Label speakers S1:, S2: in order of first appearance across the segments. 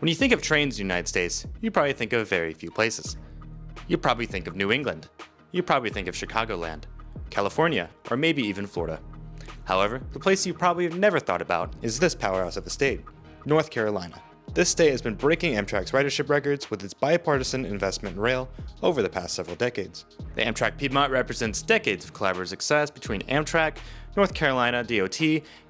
S1: When you think of trains in the United States, you probably think of very few places. You probably think of New England. You probably think of Chicagoland, California, or maybe even Florida. However, the place you probably have never thought about is this powerhouse of a state, North Carolina. This state has been breaking Amtrak's ridership records with its bipartisan investment in rail over the past several decades. The Amtrak Piedmont represents decades of collaborative success between Amtrak, North Carolina DOT,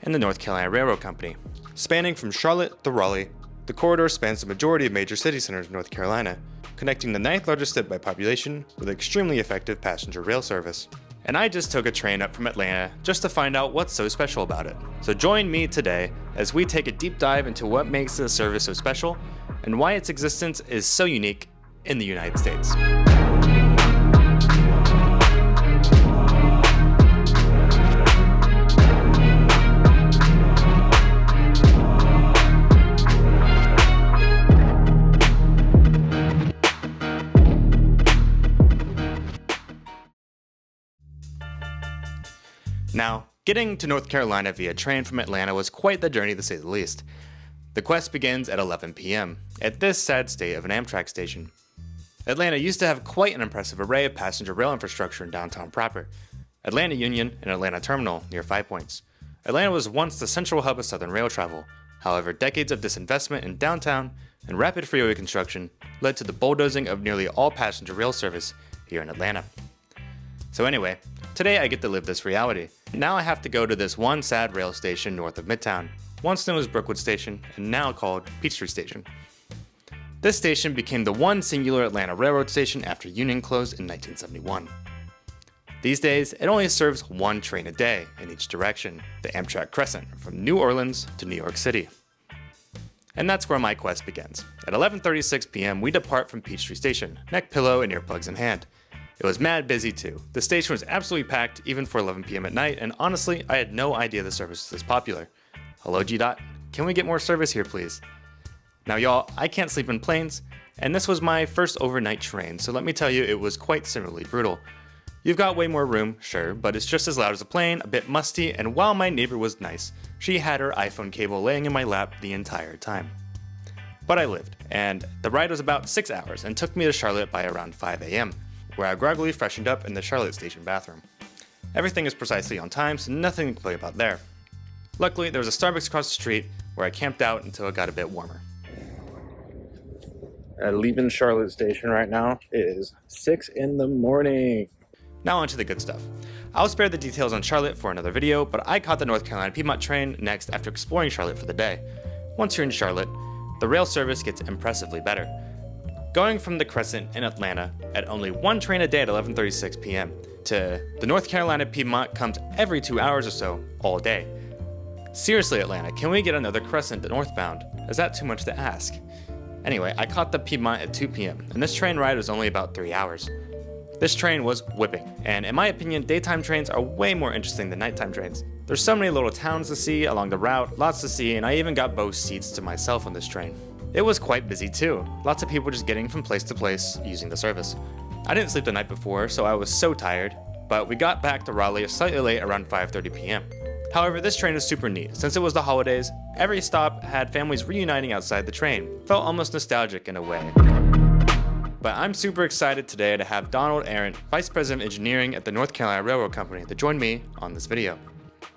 S1: and the North Carolina Railroad Company. Spanning from Charlotte to Raleigh, the corridor spans the majority of major city centers in North Carolina, connecting the 9th largest state by population with extremely effective passenger rail service. And I just took a train up from Atlanta just to find out what's so special about it. So join me today as we take a deep dive into what makes this service so special and why its existence is so unique in the United States. Now, getting to North Carolina via train from Atlanta was quite the journey to say the least. The quest begins at 11 p.m. at this sad state of an Amtrak station. Atlanta used to have quite an impressive array of passenger rail infrastructure in downtown proper. Atlanta Union and Atlanta Terminal near 5 Points. Atlanta was once the central hub of southern rail travel. However, decades of disinvestment in downtown and rapid freeway construction led to the bulldozing of nearly all passenger rail service here in Atlanta. So anyway, today I get to live this reality. Now I have to go to this one sad rail station north of Midtown, once known as Brookwood Station and now called Peachtree Station. This station became the one singular Atlanta railroad station after Union closed in 1971. These days, it only serves one train a day in each direction, the Amtrak Crescent, from New Orleans to New York City. And that's where my quest begins. At 11:36 p.m. we depart from Peachtree Station, neck pillow and earplugs in hand. It was mad busy too. The station was absolutely packed even for 11 p.m. at night, and honestly, I had no idea the service was this popular. Hello GDOT, can we get more service here please? Now y'all, I can't sleep in planes, and this was my first overnight train, so let me tell you it was quite similarly brutal. You've got way more room, sure, but it's just as loud as a plane, a bit musty, and while my neighbor was nice, she had her iPhone cable laying in my lap the entire time. But I lived, and the ride was about 6 hours and took me to Charlotte by around 5 a.m. where I groggily freshened up in the Charlotte Station bathroom. Everything is precisely on time, so nothing to complain about there. Luckily, there was a Starbucks across the street where I camped out until it got a bit warmer. Leaving Charlotte Station right now. It is 6 in the morning. Now on to the good stuff. I'll spare the details on Charlotte for another video, but I caught the North Carolina Piedmont train next after exploring Charlotte for the day. Once you're in Charlotte, the rail service gets impressively better. Going from the Crescent in Atlanta at only one train a day at 11:36 p.m. to the North Carolina Piedmont comes every 2 hours or so, all day. Seriously Atlanta, can we get another Crescent northbound? Is that too much to ask? Anyway, I caught the Piedmont at 2 p.m. and this train ride was only about 3 hours. This train was whipping, and in my opinion, daytime trains are way more interesting than nighttime trains. There's so many little towns to see along the route, lots to see, and I even got both seats to myself on this train. It was quite busy too, lots of people just getting from place to place using the service. I didn't sleep the night before, so I was so tired, but we got back to Raleigh slightly late around 5:30 p.m. However, this train is super neat. Since it was the holidays, every stop had families reuniting outside the train. Felt almost nostalgic in a way. But I'm super excited today to have Donald Arendt, Vice President of Engineering at the North Carolina Railroad Company, to join me on this video.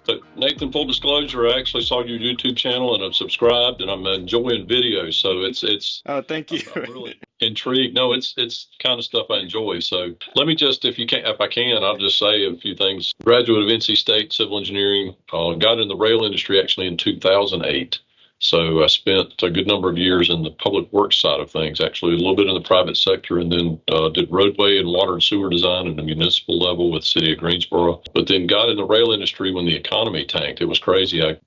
S2: So Nathan, full disclosure, I actually saw your YouTube channel and I've subscribed and I'm enjoying videos. So it's.
S1: Oh, thank you.
S2: I'm really intrigued. No, it's kind of stuff I enjoy. So let me just, if I can, I'll just say a few things. Graduate of NC State Civil Engineering, got in the rail industry actually in 2008. So I spent a good number of years in the public works side of things, actually a little bit in the private sector, and then did roadway and water and sewer design at the municipal level with the city of Greensboro. But then got in the rail industry when the economy tanked. It was crazy. I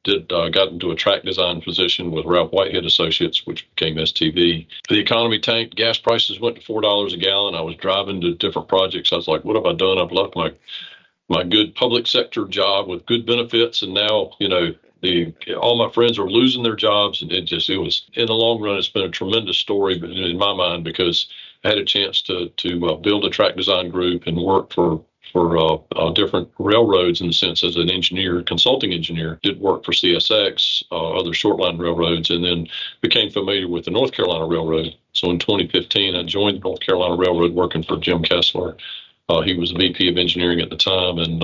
S2: got into a track design position with Ralph Whitehead Associates, which became STV. The economy tanked. Gas prices went to $4 a gallon. I was driving to different projects. I was like, what have I done? I've left my good public sector job with good benefits, and now, all my friends are losing their jobs, and it was, in the long run, it's been a tremendous story in my mind, because I had a chance to build a track design group and work for for different railroads in the sense as an engineer, consulting engineer, did work for CSX, other short-line railroads, and then became familiar with the North Carolina Railroad. So in 2015, I joined the North Carolina Railroad working for Jim Kessler. He was the VP of engineering at the time, and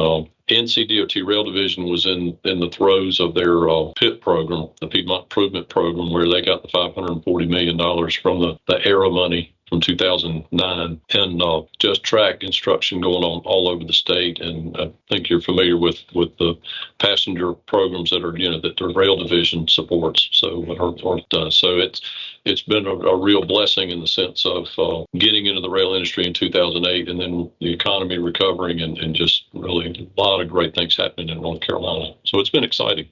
S2: NCDOT Rail Division was in the throes of their PIP program, the Piedmont Improvement Program, where they got the $540 million from the ERA money from 2009, and just track construction going on all over the state. And I think you're familiar with the passenger programs that are that the rail division supports. So it's been a real blessing in the sense of getting into the rail industry in 2008, and then the economy recovering, and just really a lot of great things happening in North Carolina. So it's been exciting.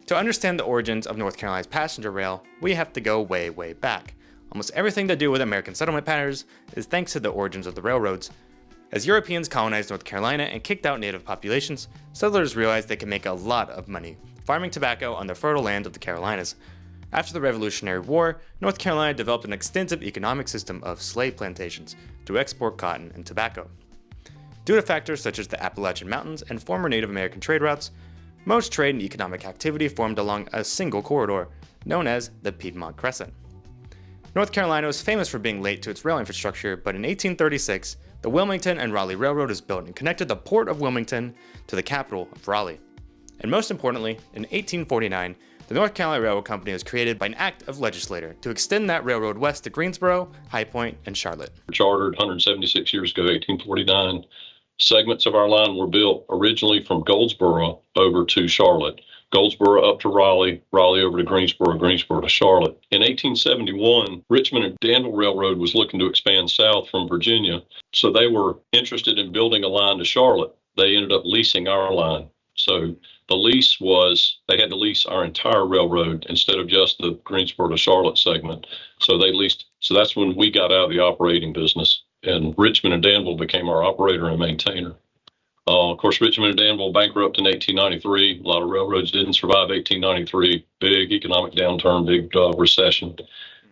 S1: To understand the origins of North Carolina's passenger rail, we have to go way, way back. Almost everything to do with American settlement patterns is thanks to the origins of the railroads. As Europeans colonized North Carolina and kicked out native populations, settlers realized they could make a lot of money farming tobacco on the fertile land of the Carolinas. After the Revolutionary War, North Carolina developed an extensive economic system of slave plantations to export cotton and tobacco. Due to factors such as the Appalachian Mountains and former Native American trade routes, most trade and economic activity formed along a single corridor, known as the Piedmont Crescent. North Carolina was famous for being late to its rail infrastructure, but in 1836, the Wilmington and Raleigh Railroad was built and connected the port of Wilmington to the capital of Raleigh. And most importantly, in 1849, the North Carolina Railroad Company was created by an act of legislature to extend that railroad west to Greensboro, High Point, and Charlotte.
S2: Chartered 176 years ago, 1849. Segments of our line were built originally from Goldsboro over to Charlotte. Goldsboro up to Raleigh, Raleigh over to Greensboro, Greensboro to Charlotte. In 1871, Richmond and Danville Railroad was looking to expand south from Virginia, so they were interested in building a line to Charlotte. They ended up leasing our line. So the lease was, they had to lease our entire railroad instead of just the Greensboro to Charlotte segment. So they leased, so that's when we got out of the operating business, and Richmond and Danville became our operator and maintainer. Of course, Richmond and Danville bankrupted in 1893. A lot of railroads didn't survive 1893. Big economic downturn, big recession.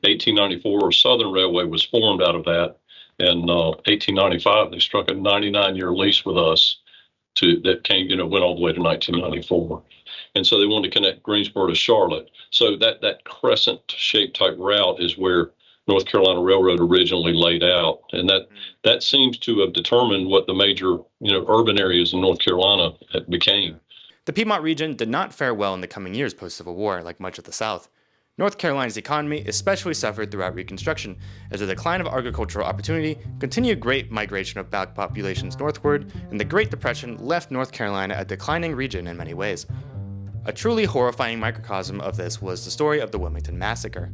S2: 1894, Southern Railway was formed out of that. And 1895, they struck a 99-year lease with us that went all the way to 1994. And so they wanted to connect Greensboro to Charlotte. So that crescent-shaped type route is where North Carolina Railroad originally laid out, and that seems to have determined what the major urban areas in North Carolina became.
S1: The Piedmont region did not fare well in the coming years post-Civil War, like much of the South. North Carolina's economy especially suffered throughout Reconstruction, as the decline of agricultural opportunity, continued great migration of black populations northward, and the Great Depression left North Carolina a declining region in many ways. A truly horrifying microcosm of this was the story of the Wilmington Massacre.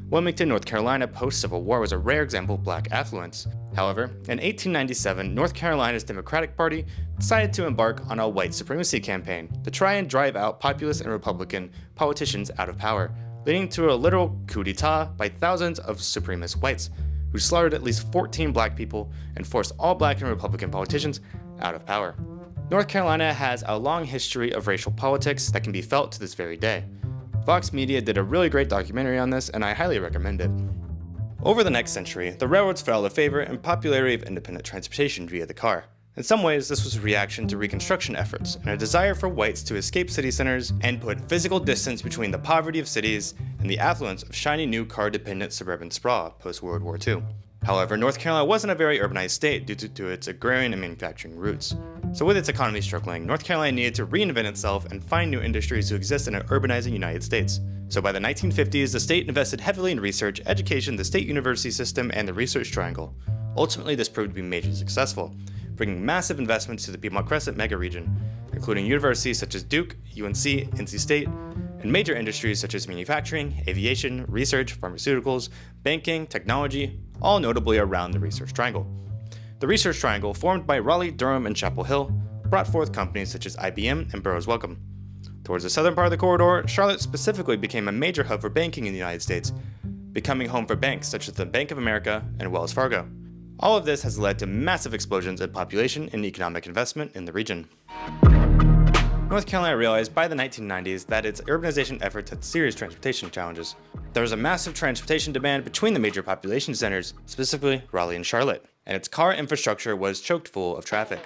S1: Wilmington, North Carolina post-Civil War was a rare example of black affluence. However, in 1897, North Carolina's Democratic Party decided to embark on a white supremacy campaign to try and drive out populist and Republican politicians out of power, leading to a literal coup d'etat by thousands of supremacist whites, who slaughtered at least 14 black people and forced all black and Republican politicians out of power. North Carolina has a long history of racial politics that can be felt to this very day. Fox Media did a really great documentary on this, and I highly recommend it. Over the next century, the railroads fell out of favor in popularity of independent transportation via the car. In some ways, this was a reaction to Reconstruction efforts and a desire for whites to escape city centers and put physical distance between the poverty of cities and the affluence of shiny new car-dependent suburban sprawl post-World War II. However, North Carolina wasn't a very urbanized state due to its agrarian and manufacturing roots. So with its economy struggling, North Carolina needed to reinvent itself and find new industries to exist in an urbanizing United States. So by the 1950s, the state invested heavily in research, education, the state university system, and the Research Triangle. Ultimately, this proved to be majorly successful, bringing massive investments to the Piedmont Crescent megaregion, including universities such as Duke, UNC, NC State, and major industries such as manufacturing, aviation, research, pharmaceuticals, banking, technology, all notably around the Research Triangle. The Research Triangle, formed by Raleigh, Durham, and Chapel Hill, brought forth companies such as IBM and Burroughs Wellcome. Towards the southern part of the corridor, Charlotte specifically became a major hub for banking in the United States, becoming home for banks such as the Bank of America and Wells Fargo. All of this has led to massive explosions in population and economic investment in the region. North Carolina realized by the 1990s that its urbanization efforts had serious transportation challenges. There was a massive transportation demand between the major population centers, specifically Raleigh and Charlotte. and its car infrastructure was choked full of traffic.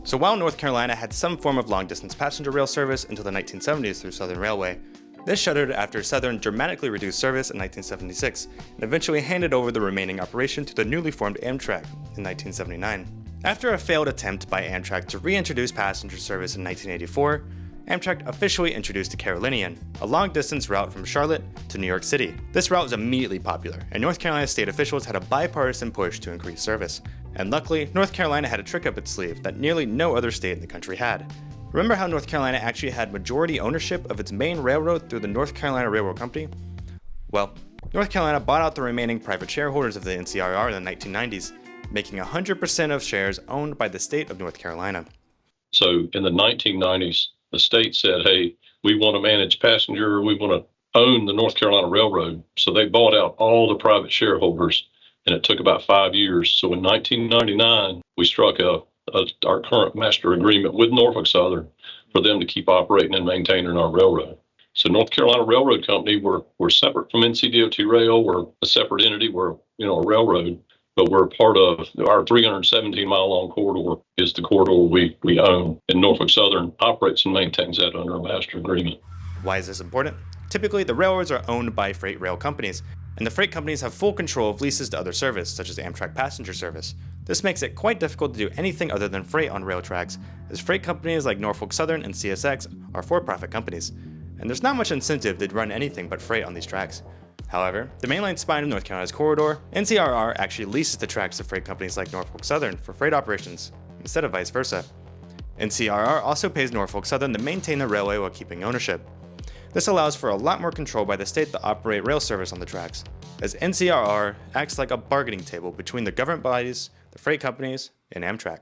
S1: So while North Carolina had some form of long-distance passenger rail service until the 1970s through Southern Railway, this shuttered after Southern dramatically reduced service in 1976 and eventually handed over the remaining operation to the newly formed Amtrak in 1979. After a failed attempt by Amtrak to reintroduce passenger service in 1984, Amtrak officially introduced the Carolinian, a long-distance route from Charlotte to New York City. This route was immediately popular, and North Carolina state officials had a bipartisan push to increase service. And luckily, North Carolina had a trick up its sleeve that nearly no other state in the country had. Remember how North Carolina actually had majority ownership of its main railroad through the North Carolina Railroad Company? Well, North Carolina bought out the remaining private shareholders of the NCRR in the 1990s, making 100% of shares owned by the state of North Carolina.
S2: So in the 1990s, the state said, hey, we want to manage passenger, we want to own the North Carolina Railroad. So they bought out all the private shareholders, and it took about 5 years. So in 1999, we struck our current master agreement with Norfolk Southern for them to keep operating and maintaining our railroad. So North Carolina Railroad Company, we're separate from NCDOT Rail. We're a separate entity. We're a railroad, but we're part of our 317-mile-long corridor is the corridor we own, and Norfolk Southern operates and maintains that under a master agreement.
S1: Why is this important? Typically, the railroads are owned by freight rail companies, and the freight companies have full control of leases to other service, such as Amtrak passenger service. This makes it quite difficult to do anything other than freight on rail tracks, as freight companies like Norfolk Southern and CSX are for-profit companies, and there's not much incentive to run anything but freight on these tracks. However, the mainline spine of North Carolina's corridor, NCRR actually leases the tracks to freight companies like Norfolk Southern for freight operations, instead of vice versa. NCRR also pays Norfolk Southern to maintain the railway while keeping ownership. This allows for a lot more control by the state to operate rail service on the tracks, as NCRR acts like a bargaining table between the government bodies, the freight companies, and Amtrak.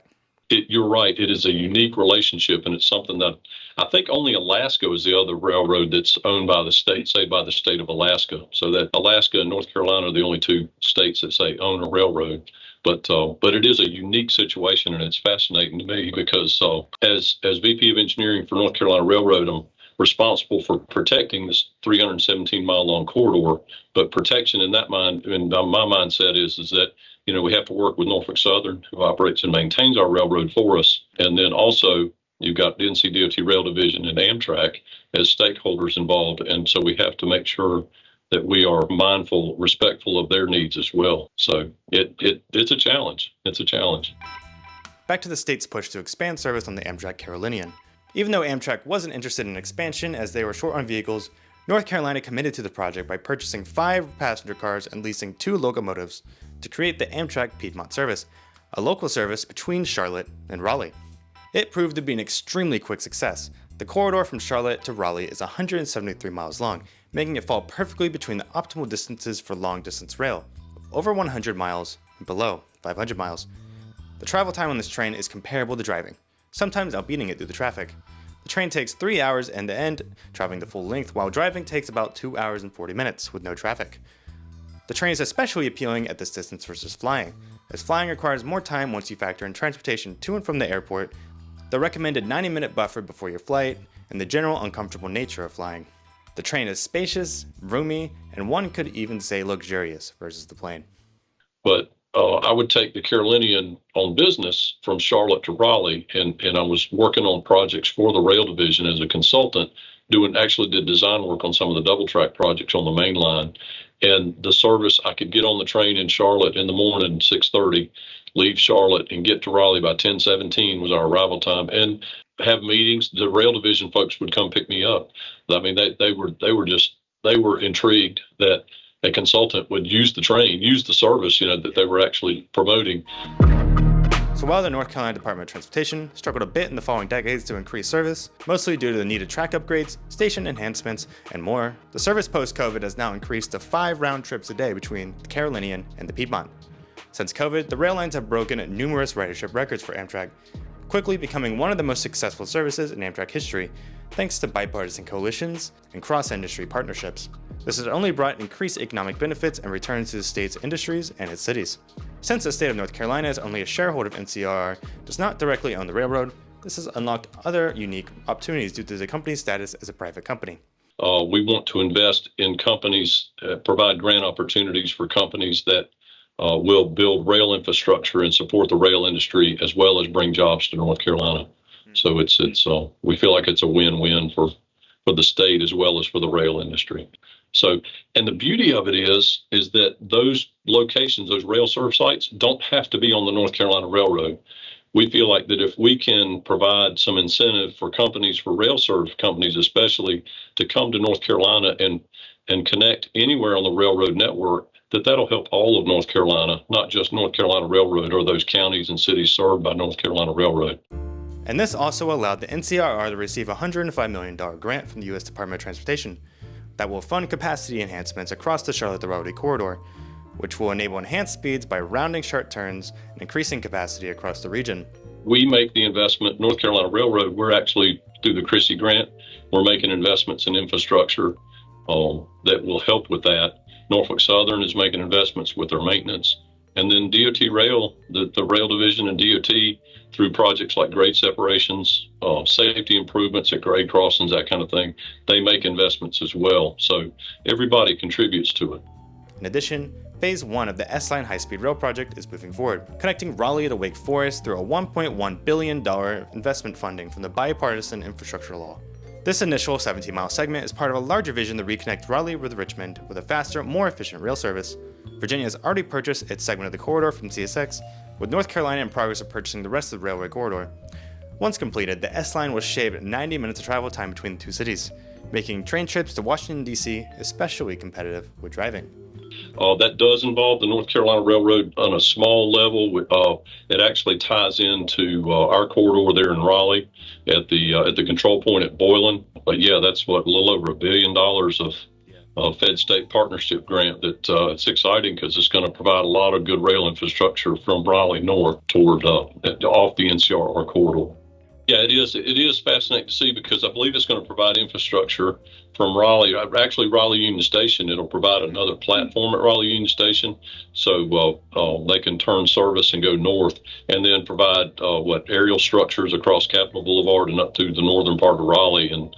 S2: You're right. It is a unique relationship, and it's something that I think only Alaska is the other railroad that's owned by the state, say by the state of Alaska. So that Alaska and North Carolina are the only two states that say own a railroad. But it is a unique situation, and it's fascinating to me because as VP of Engineering for North Carolina Railroad, I'm responsible for protecting this 317-mile-long corridor. But protection in my mindset is that we have to work with Norfolk Southern, who operates and maintains our railroad for us. And then also, you've got the NCDOT Rail Division and Amtrak as stakeholders involved. And so we have to make sure that we are mindful, respectful of their needs as well. So it's a challenge. It's a challenge.
S1: Back to the state's push to expand service on the Amtrak Carolinian. Even though Amtrak wasn't interested in expansion as they were short on vehicles, North Carolina committed to the project by purchasing 5 passenger cars and leasing 2 locomotives to create the Amtrak Piedmont service, a local service between Charlotte and Raleigh. It proved to be an extremely quick success. The corridor from Charlotte to Raleigh is 173 miles long, making it fall perfectly between the optimal distances for long-distance rail, over 100 miles and below 500 miles. The travel time on this train is comparable to driving, sometimes outbeating it through the traffic. The train takes 3 hours end to end, traveling the full length, while driving takes about 2 hours and 40 minutes with no traffic. The train is especially appealing at this distance versus flying, as flying requires more time once you factor in transportation to and from the airport, the recommended 90-minute buffer before your flight, and the general uncomfortable nature of flying. The train is spacious, roomy, and one could even say luxurious versus the plane.
S2: But I would take the Carolinian on business from Charlotte to Raleigh, and I was working on projects for the rail division as a consultant, did design work on some of the double track projects on the main line. And the service, I could get on the train in Charlotte in the morning, 6:30, leave Charlotte and get to Raleigh by 10:17 was our arrival time, and have meetings. The rail division folks would come pick me up. I mean, they were intrigued that a consultant would use the train, use the service, that they were actually promoting.
S1: So while the North Carolina Department of Transportation struggled a bit in the following decades to increase service, mostly due to the needed track upgrades, station enhancements, and more, the service post-COVID has now increased to 5 round trips a day between the Carolinian and the Piedmont. Since COVID, the rail lines have broken numerous ridership records for Amtrak, quickly becoming one of the most successful services in Amtrak history, thanks to bipartisan coalitions and cross-industry partnerships. This has only brought increased economic benefits and returns to the state's industries and its cities. Since the state of North Carolina is only a shareholder of NCRR, does not directly own the railroad, this has unlocked other unique opportunities due to the company's status as a private company.
S2: We want to invest in companies, provide grant opportunities for companies that will build rail infrastructure and support the rail industry as well as bring jobs to North Carolina. So we feel like it's a win-win for the state as well as for the rail industry. So, and the beauty of it is that those locations, those rail serve sites, don't have to be on the North Carolina Railroad. We feel like that if we can provide some incentive for companies, for rail serve companies especially, to come to North Carolina and connect anywhere on the railroad network, that'll help all of North Carolina, not just North Carolina Railroad or those counties and cities served by North Carolina Railroad.
S1: And this also allowed the NCRR to receive a $105 million grant from the U.S. Department of Transportation that will fund capacity enhancements across the Charlotte-Raleigh corridor, which will enable enhanced speeds by rounding sharp turns and increasing capacity across the region.
S2: We make the investment, North Carolina Railroad, we're actually, through the Chrissy grant, we're making investments in infrastructure that will help with that. Norfolk Southern is making investments with their maintenance. And then DOT Rail, the rail division and DOT, through projects like grade separations, safety improvements at grade crossings, that kind of thing, they make investments as well. So everybody contributes to it.
S1: In addition, Phase 1 of the S-Line high-speed rail project is moving forward, connecting Raleigh to Wake Forest through a $1.1 billion investment funding from the bipartisan infrastructure law. This initial 17-mile segment is part of a larger vision to reconnect Raleigh with Richmond with a faster, more efficient rail service. Virginia has already purchased its segment of the corridor from CSX, with North Carolina in progress of purchasing the rest of the railway corridor. Once completed, the S-Line will shave 90 minutes of travel time between the two cities, making train trips to Washington, D.C. especially competitive with driving.
S2: That does involve the North Carolina Railroad on a small level. It actually ties into our corridor there in Raleigh at the control point at Boylan. But yeah, that's a little over $1 billion of Fed State partnership grant that it's exciting because it's going to provide a lot of good rail infrastructure from Raleigh north toward off the NCRR corridor. Yeah, it is. It is fascinating to see because I believe it's going to provide infrastructure from Raleigh. Actually, Raleigh Union Station. It'll provide another platform at Raleigh Union Station, so they can turn service and go north, and then provide aerial structures across Capitol Boulevard and up to the northern part of Raleigh. And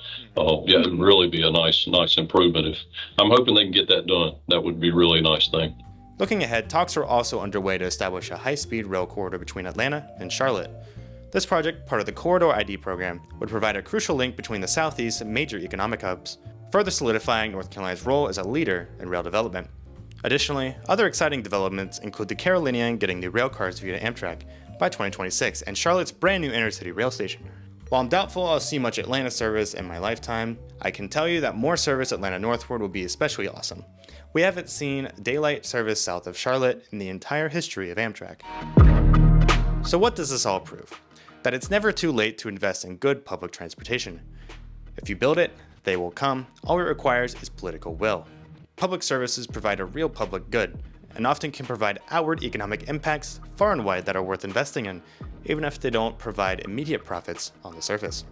S2: yeah, it would really be a nice improvement. I'm hoping they can get that done. That would be a really nice thing.
S1: Looking ahead, talks are also underway to establish a high-speed rail corridor between Atlanta and Charlotte. This project, part of the Corridor ID program, would provide a crucial link between the Southeast's major economic hubs, further solidifying North Carolina's role as a leader in rail development. Additionally, other exciting developments include the Carolinian getting new rail cars via Amtrak by 2026 and Charlotte's brand new intercity rail station. While I'm doubtful I'll see much Atlanta service in my lifetime, I can tell you that more service Atlanta northward will be especially awesome. We haven't seen daylight service south of Charlotte in the entire history of Amtrak. So what does this all prove? That it's never too late to invest in good public transportation. If you build it, they will come. All it requires is political will. Public services provide a real public good, and often can provide outward economic impacts far and wide that are worth investing in, even if they don't provide immediate profits on the surface.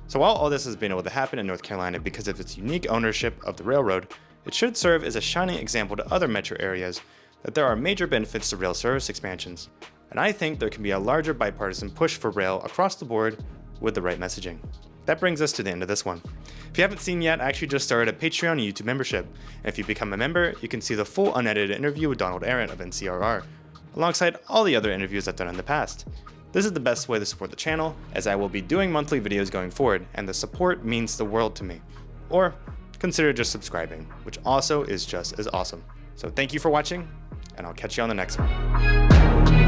S1: So while all this has been able to happen in North Carolina because of its unique ownership of the railroad, it should serve as a shining example to other metro areas that there are major benefits to rail service expansions. And I think there can be a larger bipartisan push for rail across the board with the right messaging. That brings us to the end of this one. If you haven't seen yet, I actually just started a Patreon and YouTube membership. And if you become a member, you can see the full unedited interview with Donald Arendt of NCRR, alongside all the other interviews I've done in the past. This is the best way to support the channel, as I will be doing monthly videos going forward, and the support means the world to me. Or consider just subscribing, which also is just as awesome. So thank you for watching, and I'll catch you on the next one.